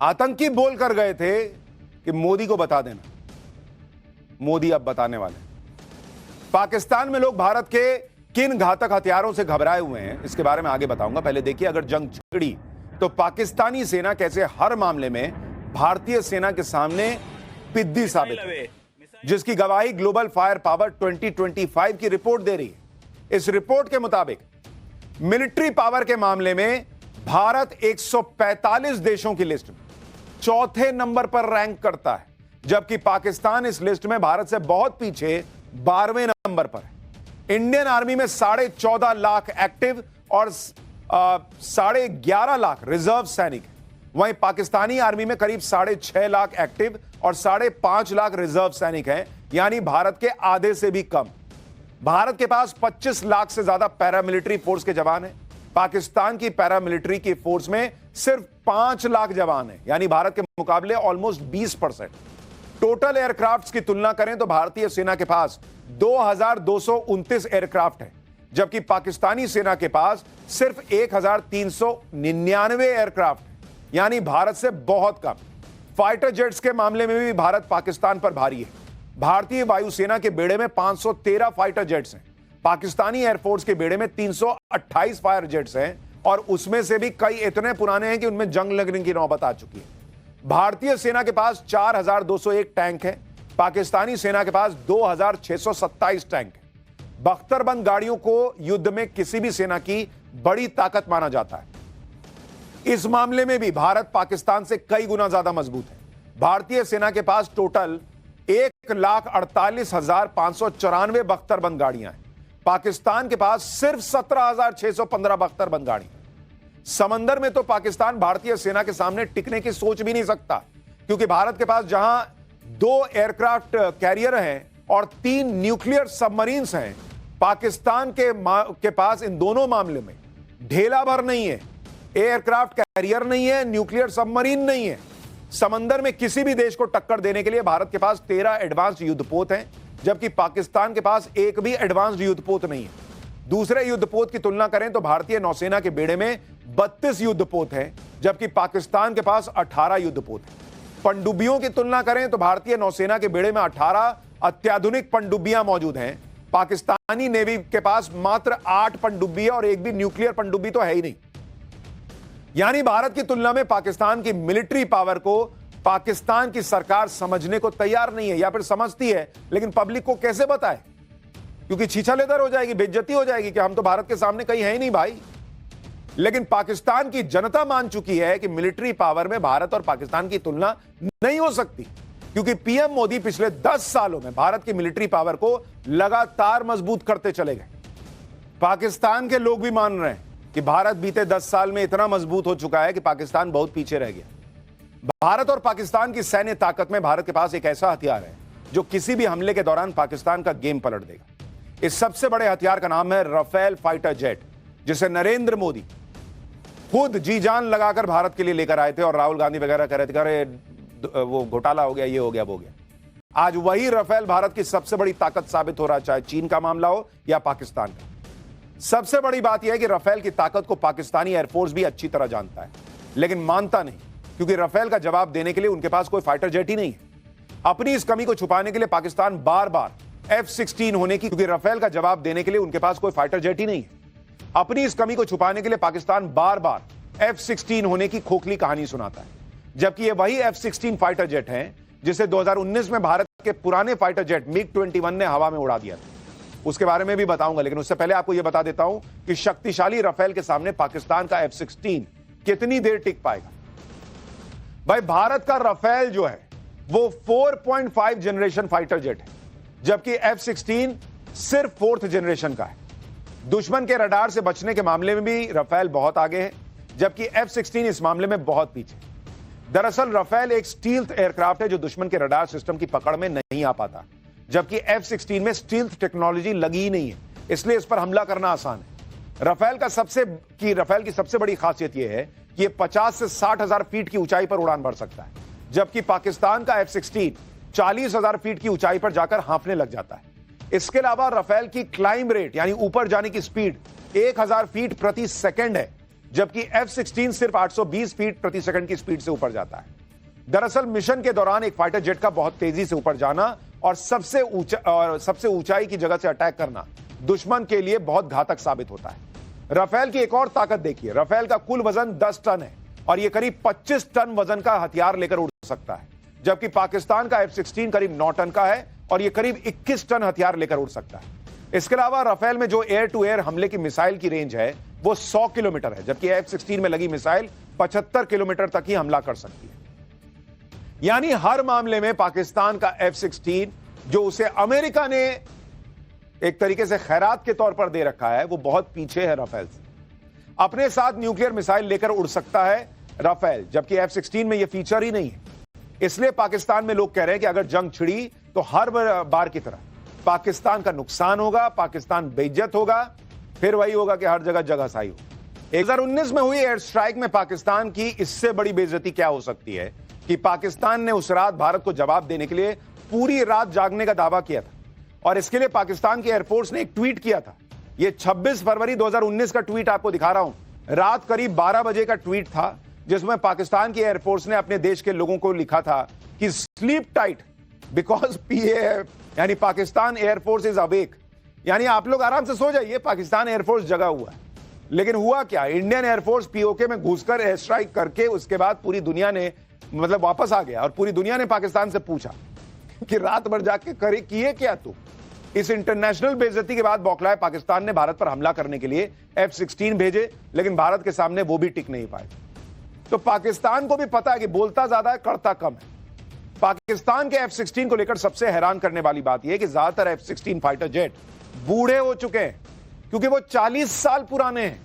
आतंकी बोल कर गए थे कि मोदी को बता देना। मोदी अब बताने वाले। पाकिस्तान में लोग भारत के किन घातक हथियारों से घबराए हुए हैं, इसके बारे में आगे बताऊंगा। पहले देखिए, अगर जंग छिड़ी तो पाकिस्तानी सेना कैसे हर मामले में भारतीय सेना के सामने पिद्दी साबित है, जिसकी गवाही ग्लोबल फायर पावर 2025 की रिपोर्ट दे रही है। इस रिपोर्ट के मुताबिक मिलिट्री पावर के मामले में भारत 145 देशों की लिस्ट में चौथे नंबर पर रैंक करता है, जबकि पाकिस्तान इस लिस्ट में भारत से बहुत पीछे 12वें नंबर पर है। इंडियन आर्मी में 14.5 लाख एक्टिव और 11.5 लाख रिजर्व सैनिक है। वहीं पाकिस्तानी आर्मी में करीब 6.5 लाख एक्टिव और 5.5 लाख रिजर्व सैनिक हैं, यानी भारत के आधे से भी कम। भारत के पास 25 लाख से ज्यादा पैरामिलिट्री फोर्स के जवान हैं। पाकिस्तान की पैरामिलिट्री की फोर्स में सिर्फ 5 लाख जवान हैं, यानी भारत के मुकाबले ऑलमोस्ट 20%। टोटल एयरक्राफ्ट्स की तुलना करें तो भारतीय सेना के पास 2229 एयरक्राफ्ट है, जबकि पाकिस्तानी सेना के पास सिर्फ 1399 एयरक्राफ्ट है, यानी भारत से बहुत कम। फाइटर जेट्स के मामले में भी भारत पाकिस्तान पर भारी है। भारतीय वायुसेना के बेड़े में 513 फाइटर जेट्स हैं, पाकिस्तानी एयरफोर्स के बेड़े में 328 फाइटर जेट्स हैं, और उसमें से भी कई इतने पुराने हैं कि उनमें जंग लगने की नौबत आ चुकी है। भारतीय सेना के पास 4201 टैंक है, पाकिस्तानी सेना के पास 2627 टैंक है। बख्तरबंद गाड़ियों को युद्ध में किसी भी सेना की बड़ी ताकत माना जाता है। इस मामले में भी भारत पाकिस्तान से कई गुना ज्यादा मजबूत है। भारतीय सेना के पास टोटल 1,48,594 बख्तरबंद गाड़ियां हैं। पाकिस्तान के पास सिर्फ 17,615 बख्तरबंद गाड़ियां। समंदर में तो पाकिस्तान भारतीय सेना के सामने टिकने की सोच भी नहीं सकता, क्योंकि भारत के पास जहां 2 एयरक्राफ्ट कैरियर हैं और 3 न्यूक्लियर सबमरीन्स हैं, पाकिस्तान के पास इन दोनों मामले में ढेला भर नहीं है। एयरक्राफ्ट कैरियर नहीं है, न्यूक्लियर सबमरीन नहीं है। समंदर में किसी भी देश को टक्कर देने के लिए भारत के पास 13 एडवांस्ड युद्धपोत हैं, जबकि पाकिस्तान के पास एक भी एडवांस्ड युद्धपोत नहीं है। दूसरे युद्धपोत की तुलना करें तो भारतीय नौसेना के बेड़े में 32 युद्धपोत हैं, जबकि पाकिस्तान के पास 18 युद्धपोत हैं। पनडुब्बियों की तुलना करें तो भारतीय नौसेना के बेड़े में 18 अत्याधुनिक पनडुब्बियां मौजूद हैं। पाकिस्तानी नेवी के पास मात्र 8 पनडुब्बी और एक भी न्यूक्लियर पनडुब्बी तो है ही नहीं। यानी भारत की तुलना में पाकिस्तान की मिलिट्री पावर को पाकिस्तान की सरकार समझने को तैयार नहीं है, या फिर समझती है लेकिन पब्लिक को कैसे बताए, क्योंकि छीछालेदर हो जाएगी, बेइज्जती हो जाएगी कि हम तो भारत के सामने कहीं है ही नहीं भाई। लेकिन पाकिस्तान की जनता मान चुकी है कि मिलिट्री पावर में भारत और पाकिस्तान की तुलना नहीं हो सकती, क्योंकि पीएम मोदी पिछले 10 सालों में भारत की मिलिट्री पावर को लगातार मजबूत करते चले गए। पाकिस्तान के लोग भी मान रहे हैं कि भारत बीते 10 साल में इतना मजबूत हो चुका है कि पाकिस्तान बहुत पीछे रह गया। भारत और पाकिस्तान की सैन्य ताकत में भारत के पास एक ऐसा हथियार है जो किसी भी हमले के दौरान पाकिस्तान का गेम पलट देगा। इस सबसे बड़े हथियार का नाम है राफेल फाइटर जेट, जिसे नरेंद्र मोदी खुद जी जान लगाकर भारत के लिए लेकर आए थे, और राहुल गांधी वगैरह कह रहे थे अरे वो घोटाला हो गया, ये हो गया, वो हो गया। आज वही राफेल भारत की सबसे बड़ी ताकत साबित हो रहा है, चाहे चीन का मामला हो या पाकिस्तान का। सबसे बड़ी बात यह है कि राफेल की ताकत को पाकिस्तानी एयरफोर्स भी अच्छी तरह जानता है, लेकिन मानता नहीं, क्योंकि राफेल का जवाब देने के लिए उनके पास कोई फाइटर जेट ही नहीं है। अपनी इस कमी को छुपाने के लिए पाकिस्तान बार बार F-16 होने की, क्योंकि राफेल का जवाब देने के लिए उनके पास कोई फाइटर जेट ही नहीं है। अपनी इस कमी को छुपाने के लिए पाकिस्तान बार बार F-16 होने की खोखली कहानी सुनाता है, जबकि ये वही F-16 फाइटर जेट हैं जिसे 2019 में भारत के पुराने फाइटर जेट MiG-21 ने हवा में उड़ा दिया था। उसके बारे में भी बताऊंगा, लेकिन उससे पहले आपको यह बता देता हूं कि शक्तिशाली राफेल के सामने पाकिस्तान का F-16 कितनी देर टिक पाएगा। भाई, भारत का राफेल जो है वो 4.5 जनरेशन फाइटर जेट है, जबकि F-16 सिर्फ 4th जनरेशन का है। दुश्मन के रडार से बचने के मामले में भी राफेल बहुत आगे है, जबकि F-16 इस मामले में बहुत पीछे। दरअसल राफेल एक स्टील्थ एयरक्राफ्ट है जो दुश्मन के रडार सिस्टम की पकड़ में नहीं आ पाता, जबकि F-16 में स्टील्थ टेक्नोलॉजी लगी ही नहीं है, इसलिए इस पर हमला करना आसान है। राफेल की सबसे बड़ी खासियत यह है कि यह 50 से 60 हजार फीट की ऊंचाई पर उड़ान भर सकता है, जबकि पाकिस्तान का F-16 40,000 फीट की ऊंचाई पर जाकर हांफने लग जाता है। इसके अलावा राफेल की क्लाइंब रेट यानी ऊपर जाने की स्पीड 1000 फीट प्रति सेकंड है, जबकि F-16 सिर्फ 820 फीट प्रति सेकंड की स्पीड से ऊपर जाता है। दरअसल मिशन के दौरान एक फाइटर जेट का बहुत तेजी से ऊपर जाना और सबसे ऊंचाई की जगह से अटैक करना दुश्मन के लिए बहुत घातक साबित होता है। राफेल की एक और ताकत देखिए, राफेल का कुल वजन 10 टन है और यह करीब 25 टन वजन का हथियार लेकर उड़ सकता है, जबकि पाकिस्तान का F-16 करीब 9 टन का है और यह करीब 21 टन हथियार लेकर उड़ सकता है। इसके अलावा राफेल में जो एयर टू एयर हमले की मिसाइल की रेंज है वो 100 किलोमीटर है, जबकि F-16 में लगी मिसाइल 75 किलोमीटर तक ही हमला कर सकती है। यानी हर मामले में पाकिस्तान का F-16 जो उसे अमेरिका ने एक तरीके से खैरात के तौर पर दे रखा है, वो बहुत पीछे है राफेल से। अपने साथ न्यूक्लियर मिसाइल लेकर उड़ सकता है राफेल, जबकि F-16 में यह फीचर ही नहीं है। इसलिए पाकिस्तान में लोग कह रहे हैं कि अगर जंग छिड़ी तो हर बार की तरह पाकिस्तान का नुकसान होगा, पाकिस्तान बेइज्जत होगा, फिर वही होगा कि हर जगह जगहसाई हो। 2019 में हुई एयर स्ट्राइक में पाकिस्तान की इससे बड़ी बेइज्जती क्या हो सकती है कि पाकिस्तान ने उस रात भारत को जवाब देने के लिए पूरी रात जागने का दावा किया था और इसके लिए पाकिस्तान की एयरफोर्स ने एक ट्वीट किया था। यह 26 फरवरी 2019 का ट्वीट आपको दिखा रहा हूं। रात करीब 12 बजे का ट्वीट था जिसमें पाकिस्तान की एयरफोर्स ने अपने देश के लोगों को लिखा था कि स्लीप टाइट बिकॉज PAF यानी पाकिस्तान एयरफोर्स इज अवेक, यानी आप लोग आराम से सो जाइए, पाकिस्तान एयरफोर्स जगा हुआ है। लेकिन हुआ क्या, इंडियन एयरफोर्स POK में घुसकर एयर स्ट्राइक करके उसके बाद पूरी दुनिया ने वापस आ गया और पूरी दुनिया ने पाकिस्तान से पूछा कि रात भर जाके करे किए क्या तू। इस इंटरनेशनल बेइज्जती के बाद बौखलाए पाकिस्तान ने भारत पर हमला करने के लिए F-16 भेजे, लेकिन भारत के सामने वो भी टिक नहीं पाए। तो पाकिस्तान को भी पता है कि बोलता ज्यादा है करता कम है। पाकिस्तान के F-16 को लेकर सबसे हैरान करने वाली बात यह है कि ज्यादातर F-16 फाइटर जेट बूढ़े हो चुके हैं क्योंकि वो 40 साल पुराने हैं।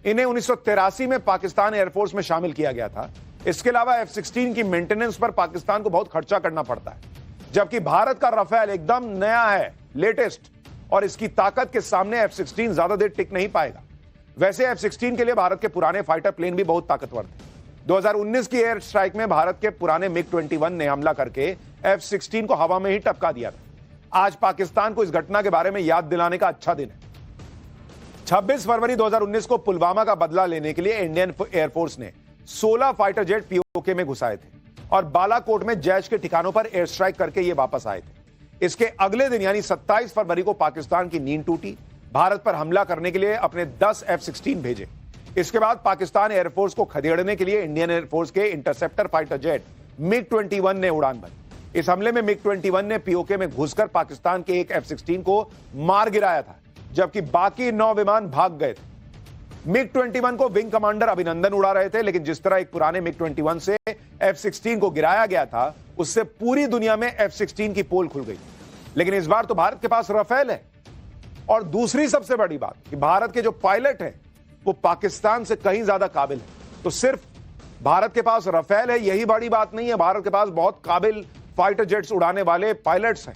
इन्हें 1983 में पाकिस्तान एयरफोर्स में शामिल किया गया था। इसके अलावा F-16 की मेंटेनेंस पर पाकिस्तान को बहुत खर्चा करना पड़ता है, जबकि भारत का राफेल एकदम नया है, लेटेस्ट, और इसकी ताकत के सामने F-16 ज्यादा देर टिक नहीं पाएगा। वैसे F-16 के लिए भारत के पुराने फाइटर प्लेन भी बहुत ताकतवर थे। 2019 की एयर स्ट्राइक में भारत के पुराने MiG-21 ने हमला करके F-16 को हवा में ही टपका दिया था। आज पाकिस्तान को इस घटना के बारे में याद दिलाने का अच्छा दिन है। 26 फरवरी 2019 को पुलवामा का बदला लेने के लिए इंडियन एयरफोर्स ने 16 फाइटर जेट POK में घुसाए थे और बालाकोट में जैश के ठिकानों पर एयर स्ट्राइक करके ये वापस आए थे। इसके अगले दिन यानी 27 फरवरी को पाकिस्तान की नींद टूटी, भारत पर हमला करने के लिए अपने 10 F-16 भेजे। इसके बाद पाकिस्तान एयरफोर्स को खदेड़ने के लिए इंडियन एयरफोर्स के इंटरसेप्टर फाइटर जेट MiG-21 ने उड़ान भरी। इस हमले में MiG-21 ने POK में घुसकर पाकिस्तान के एक F-16 को मार गिराया था, जबकि बाकी 9 विमान भाग गए थे। MiG-21 को विंग कमांडर अभिनंदन उड़ा रहे थे, लेकिन जिस तरह एक पुराने MiG-21 से F-16 को गिराया गया था, उससे पूरी दुनिया में F-16 की पोल खुल गई। लेकिन इस बार तो भारत के पास राफेल है। और दूसरी सबसे बड़ी बात कि भारत के जो पायलट हैं वो पाकिस्तान से कहीं ज्यादा काबिल है। तो सिर्फ भारत के पास राफेल है यही बड़ी बात नहीं है, भारत के पास बहुत काबिल फाइटर जेट्स उड़ाने वाले पायलट्स हैं।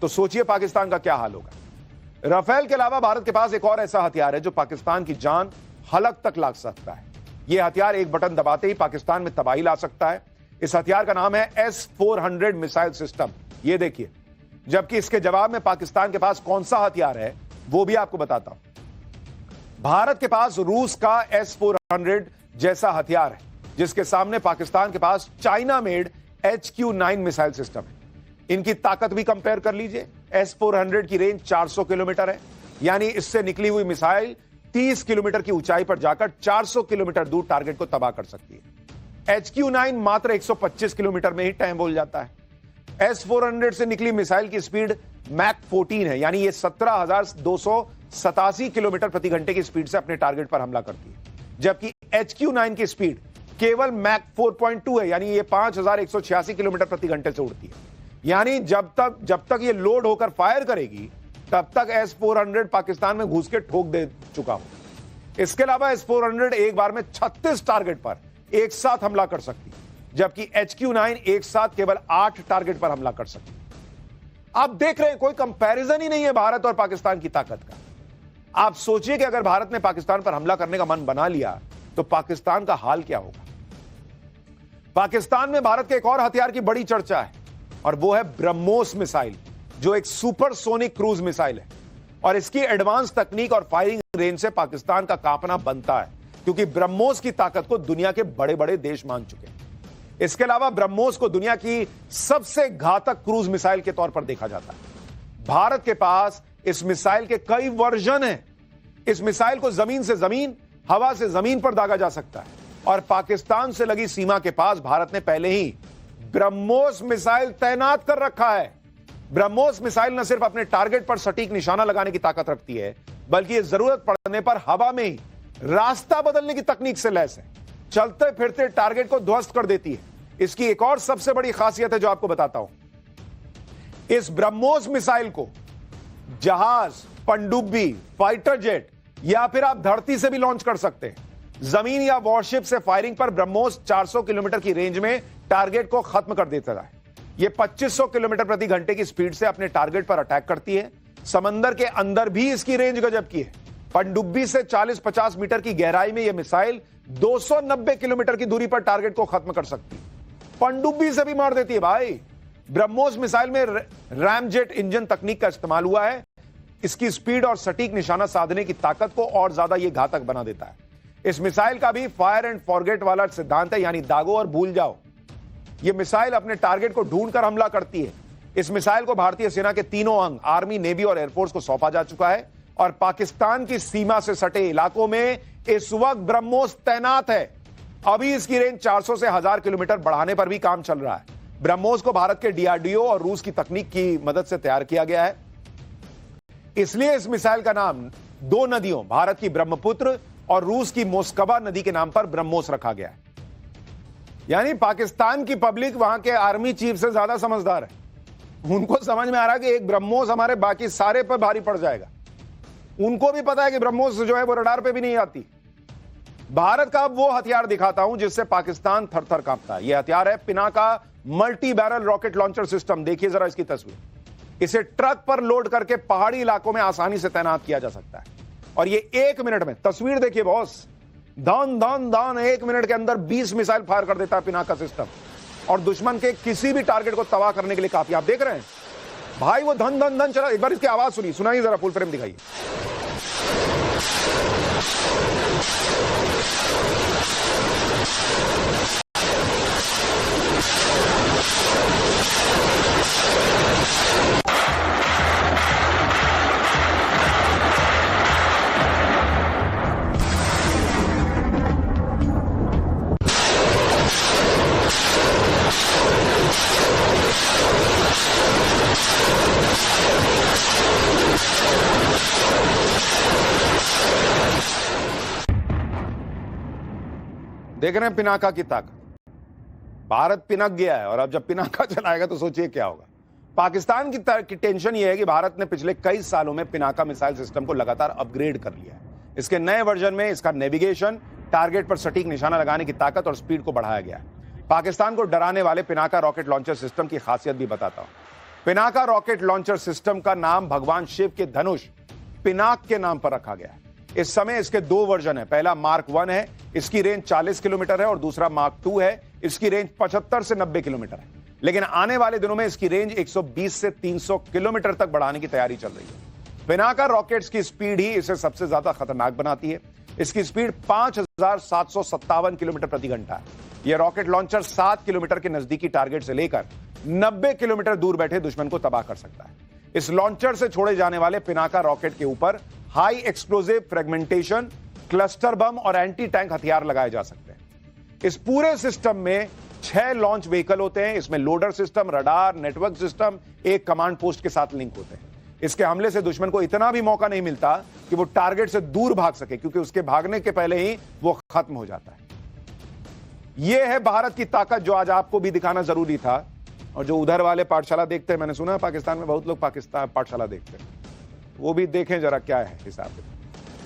तो सोचिए पाकिस्तान का क्या हाल होगा। राफेल के अलावा भारत के पास एक और ऐसा हथियार है जो पाकिस्तान की जान हलक तक ला सकता है। यह हथियार एक बटन दबाते ही पाकिस्तान में तबाही ला सकता है। इस हथियार का नाम है S-400 मिसाइल सिस्टम। यह देखिए, जबकि इसके जवाब में पाकिस्तान के पास कौन सा हथियार है वो भी आपको बताता हूं। भारत के पास रूस का S-400 जैसा हथियार है, जिसके सामने पाकिस्तान के पास China made HQ-9 missile system है। इनकी ताकत भी कंपेयर कर लीजिए। S-400 की रेंज 400 किलोमीटर है, यानी इससे निकली हुई मिसाइल 30 किलोमीटर की ऊंचाई पर जाकर 400 किलोमीटर दूर टारगेट को तबाह कर सकती है। HQ-9 मात्र 125 किलोमीटर में ही टाइम बोल जाता है। S-400 से निकली मिसाइल की स्पीड मैक 14 है, यानी ये 17,287 किलोमीटर प्रति घंटे की स्पीड से अपने टारगेट पर हमला करती है, जबकि HQ-9 की स्पीड केवल मैक 4.2 है, यानी ये 5,186 किलोमीटर प्रति घंटे से उड़ती है। यानी जब तक ये लोड होकर फायर करेगी तब तक S-400 पाकिस्तान में घुस के ठोक दे चुका हो। इसके अलावा S-400 एक बार में 36 टारगेट पर एक साथ हमला कर सकती है, जबकि HQ-9 एक साथ केवल 8 टारगेट पर हमला कर सकती है। आप देख रहे हैं कोई कंपैरिजन ही नहीं है भारत और पाकिस्तान की ताकत का। आप सोचिए कि अगर भारत ने पाकिस्तान पर हमला करने का मन बना लिया तो पाकिस्तान का हाल क्या होगा। पाकिस्तान में भारत के एक और हथियार की बड़ी चर्चा है और वो है ब्रह्मोस मिसाइल, जो एक सुपरसोनिक क्रूज मिसाइल है और इसकी एडवांस तकनीक और फायरिंग रेंज से पाकिस्तान का कांपना बनता है। क्योंकि ब्रह्मोस की ताकत को दुनिया के बड़े बड़े देश मान चुके हैं। इसके अलावा ब्रह्मोस को दुनिया की सबसे घातक क्रूज मिसाइल के तौर पर देखा जाता है। भारत के पास इस मिसाइल के कई वर्जन हैं। इस मिसाइल को जमीन से जमीन, हवा से जमीन पर दागा जा सकता है और पाकिस्तान से लगी सीमा के पास भारत ने पहले ही ब्रह्मोस मिसाइल तैनात कर रखा है। ब्रह्मोस मिसाइल न सिर्फ अपने टारगेट पर सटीक निशाना लगाने की ताकत रखती है, बल्कि यह जरूरत पड़ने पर हवा में ही रास्ता बदलने की तकनीक से लैस है। चलते फिरते टारगेट को ध्वस्त कर देती है। इसकी एक और सबसे बड़ी खासियत है जो आपको बताता हूं। इस ब्रह्मोस मिसाइल को जहाज, पनडुब्बी, फाइटर जेट या फिर आप धरती से भी लॉन्च कर सकते हैं। जमीन या वॉरशिप से फायरिंग पर ब्रह्मोस 400 किलोमीटर की रेंज में टारगेट को खत्म कर देता है। यह 2500 किलोमीटर प्रति घंटे की स्पीड से अपने टारगेट पर अटैक करती है। समंदर के अंदर भी इसकी रेंज गजब की है। पनडुब्बी से 40-50 मीटर की गहराई में यह मिसाइल 290 किलोमीटर की दूरी पर टारगेट को खत्म कर सकती है। पनडुब्बी से भी मार देती है भाई। ब्रह्मोस मिसाइल में रैमजेट इंजन तकनीक का इस्तेमाल हुआ है। इसकी स्पीड और सटीक निशाना साधने की ताकत को और ज्यादा यह घातक बना देता है। इस मिसाइल का भी फायर एंड फॉरगेट वाला सिद्धांत है, यानी दागो और भूल जाओ। यह मिसाइल अपने टारगेट को ढूंढकर हमला करती है। इस मिसाइल को भारतीय सेना के तीनों अंग, आर्मी, नेवी और एयरफोर्स को सौंपा जा चुका है और पाकिस्तान की सीमा से सटे इलाकों में इस वक्त ब्रह्मोस तैनात है। अभी इसकी रेंज 400 से 1000 किलोमीटर बढ़ाने पर भी काम चल रहा है। ब्रह्मोस को भारत के डीआरडीओ और रूस की तकनीक की मदद से तैयार किया गया है। इसलिए इस मिसाइल का नाम दो नदियों, भारत की ब्रह्मपुत्र और रूस की मोस्कवा नदी के नाम पर ब्रह्मोस रखा गया है। यानी पाकिस्तान की पब्लिक वहां के आर्मी चीफ से ज्यादा समझदार है। उनको समझ में आ रहा है कि एक ब्रह्मोस हमारे बाकी सारे पर भारी पड़ जाएगा। उनको भी पता है कि ब्रह्मोस जो है वो रडार पे भी नहीं आती। भारत का अब वो हथियार दिखाता हूं जिससे पाकिस्तान थर थर कांपता है। यह हथियार है Pinaka multi barrel rocket launcher system. देखिए जरा इसकी तस्वीर। इसे ट्रक पर लोड करके पहाड़ी इलाकों में आसानी से तैनात किया जा सकता है और ये 1 मिनट में, तस्वीर देखिए बॉस, दान दान दान 1 मिनट के अंदर 20 मिसाइल फायर कर देता है पिनाका सिस्टम और दुश्मन के किसी भी टारगेट को तबाह करने के लिए काफी। आप देख रहे हैं भाई वो धन धन धन चला। एक बार इसकी आवाज सुनिए, सुनाइए जरा, फुल फ्रेम दिखाइए। देख रहे हैं पिनाका की ताकत। भारत पिनक गया है और अब जब पिनाका चलाएगा तो सोचिए क्या होगा। पाकिस्तान की टेंशन यह है कि भारत ने पिछले कई सालों में पिनाका मिसाइल सिस्टम को लगातार अपग्रेड कर लिया है। इसके नए वर्जन में इसका नेविगेशन, टारगेट पर सटीक निशाना लगाने की ताकत और स्पीड को बढ़ाया गया है। पाकिस्तान को डराने वाले पिनाका रॉकेट लॉन्चर सिस्टम की खासियत भी बताता हूं। पिनाका रॉकेट लॉन्चर सिस्टम का नाम भगवान शिव के धनुष पिनाक के नाम पर रखा गया है। इस समय इसके 2 वर्जन है। पहला मार्क 1 है, इसकी रेंज 40 किलोमीटर है और दूसरा मार्क 2 है, इसकी रेंज 75 से 90 किलोमीटर है। लेकिन आने वाले दिनों में इसकी रेंज 120 से 300 किलोमीटर तक बढ़ाने की तैयारी चल रही है। पिनाका रॉकेट्स की स्पीड ही इसे सबसे ज्यादा खतरनाक बनाती है। इसकी स्पीड 5757 किलोमीटर प्रति घंटा है। यह रॉकेट लॉन्चर 7 किलोमीटर के नजदीकी टारगेट से लेकर 90 किलोमीटर दूर बैठे दुश्मन को तबाह कर सकता है। इस लॉन्चर से छोड़े जाने वाले पिनाका रॉकेट के ऊपर high explosive fragmentation, cluster bomb और एंटी टैंक हथियार लगाए जा सकते हैं। इस पूरे सिस्टम में 6 लॉन्च व्हीकल होते हैं। इसमें loader system, radar, network system एक कमांड पोस्ट के साथ लिंक होते हैं। इसके हमले से दुश्मन को इतना भी मौका नहीं मिलता कि वो टारगेट से दूर भाग सके, क्योंकि उसके भागने के पहले ही वो खत्म हो जाता है। यह है भारत की ताकत जो आज आपको भी दिखाना जरूरी था। और जो उधर वाले पाठशाला देखते हैं, मैंने सुना है पाकिस्तान में बहुत लोग पाकिस्तान पाठशाला देखते हैं, वो भी देखें जरा क्या है हिसाब।